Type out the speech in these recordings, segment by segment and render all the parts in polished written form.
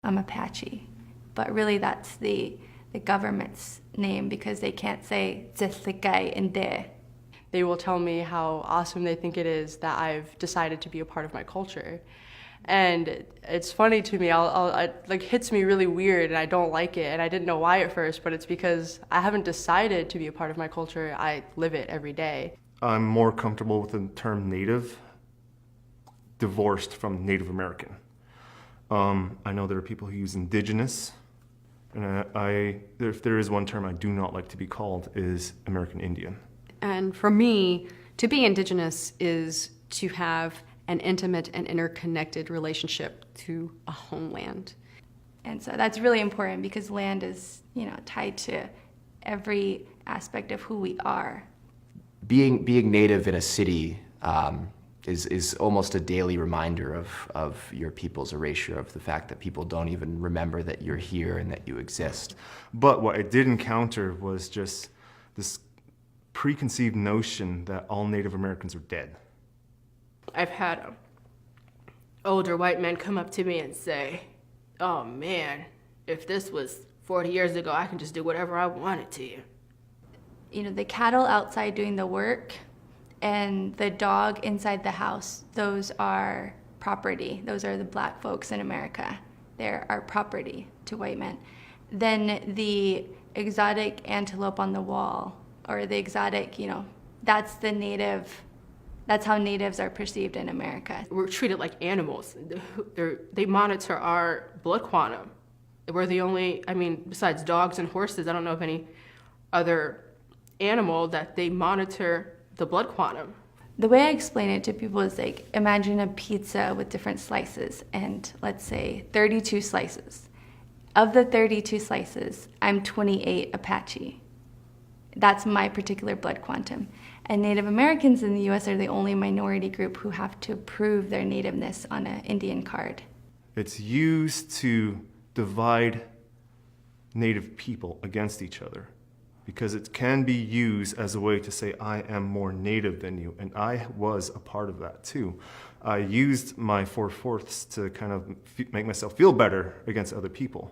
I'm Apache. But really that's the government's name because they can't say Zithikai in there. They will tell me how awesome they think it is that I've decided to be a part of my culture. And it's funny to me, it like hits me really weird and I don't like it, and I didn't know why at first, but it's because I haven't decided to be a part of my culture, I live it every day. I'm more comfortable with the term Native, divorced from Native American. I know there are people who use Indigenous, and if there is one term I do not like to be called is American Indian. And for me, to be Indigenous is to have an intimate and interconnected relationship to a homeland. And so that's really important because land is, tied to every aspect of who we are. Being Native in a city is almost a daily reminder of your people's erasure, of the fact that people don't even remember that you're here and that you exist. But what I did encounter was just this preconceived notion that all Native Americans are dead. I've had older white men come up to me and say, "Oh man, if this was 40 years ago, I can just do whatever I wanted to you." The cattle outside doing the work and the dog inside the house, those are property. Those are the black folks in America. They're our property to white men. Then the exotic antelope on the wall, or the exotic, that's the native. That's how natives are perceived in America. We're treated like animals. They monitor our blood quantum. We're the only, besides dogs and horses, I don't know of any other animal that they monitor the blood quantum. The way I explain it to people is like, imagine a pizza with different slices and let's say 32 slices. Of the 32 slices, I'm 28 Apache. That's my particular blood quantum. And Native Americans in the US are the only minority group who have to prove their nativeness on an Indian card. It's used to divide Native people against each other because it can be used as a way to say, I am more Native than you, and I was a part of that too. I used my 4/4 to kind of make myself feel better against other people.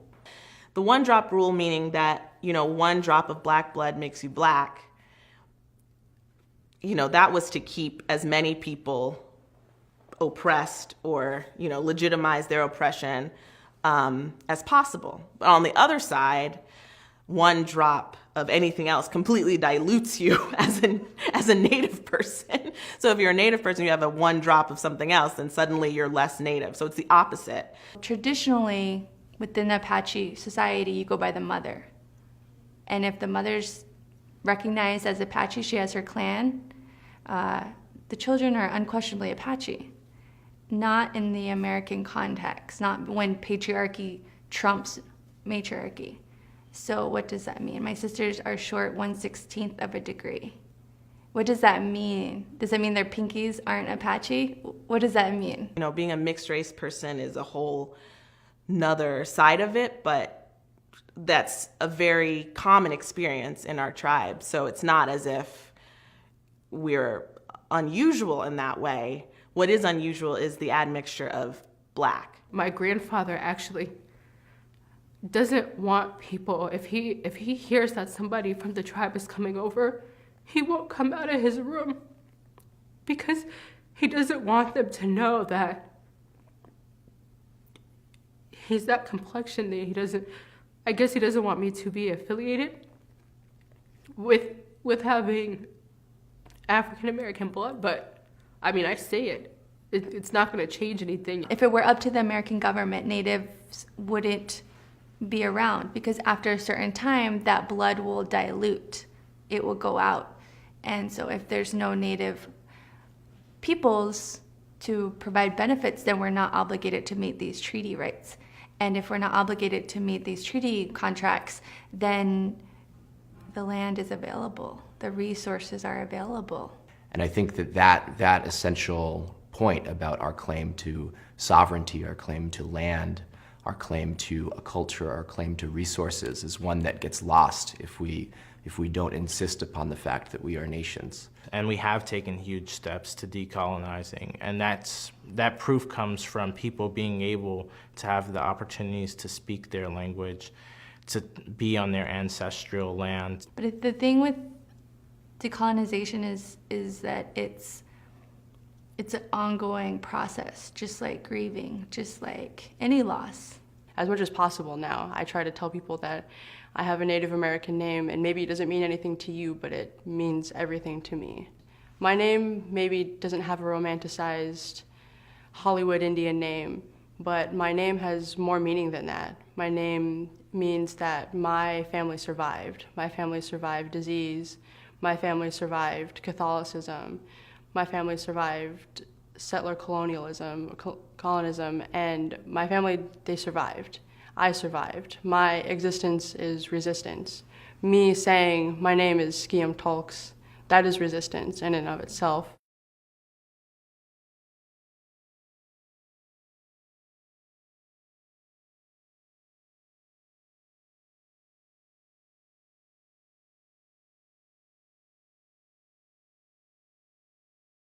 The one drop rule, meaning that, one drop of black blood makes you black, that was to keep as many people oppressed or, legitimize their oppression as possible. But on the other side, one drop of anything else completely dilutes you as a Native person. So if you're a Native person, you have a one drop of something else, then suddenly you're less Native. So it's the opposite. Traditionally, within Apache society, you go by the mother. And if the mother's recognized as Apache, she has her clan, the children are unquestionably Apache. Not in the American context, not when patriarchy trumps matriarchy. So what does that mean? My sisters are short 1/16 of a degree. What does that mean? Does that mean their pinkies aren't Apache? What does that mean? Being a mixed race person is a whole nother side of it, but that's a very common experience in our tribe. So it's not as if we're unusual in that way. What is unusual is the admixture of black. My grandfather actually doesn't want people, if he hears that somebody from the tribe is coming over, he won't come out of his room because he doesn't want them to know that he's that complexion. That he doesn't want me to be affiliated with having African American blood, but I say it. It's not going to change anything. If it were up to the American government, natives wouldn't be around because after a certain time, that blood will dilute. It will go out. And so if there's no native peoples to provide benefits, then we're not obligated to meet these treaty rights. And if we're not obligated to meet these treaty contracts, then the land is available. The resources are available. And I think that essential point about our claim to sovereignty, our claim to land, our claim to a culture, our claim to resources is one that gets lost if we if we don't insist upon the fact that we are nations. And we have taken huge steps to decolonizing, and that proof comes from people being able to have the opportunities to speak their language, to be on their ancestral land. But the thing with decolonization is that it's an ongoing process, just like grieving, just like any loss. As much as possible now, I try to tell people that I have a Native American name, and maybe it doesn't mean anything to you, but it means everything to me. My name maybe doesn't have a romanticized Hollywood Indian name, but my name has more meaning than that. My name means that my family survived. My family survived disease. My family survived Catholicism. My family survived settler colonialism, and my family, they survived. I survived. My existence is resistance. Me saying my name is Skiam Tulks, that is resistance in and of itself.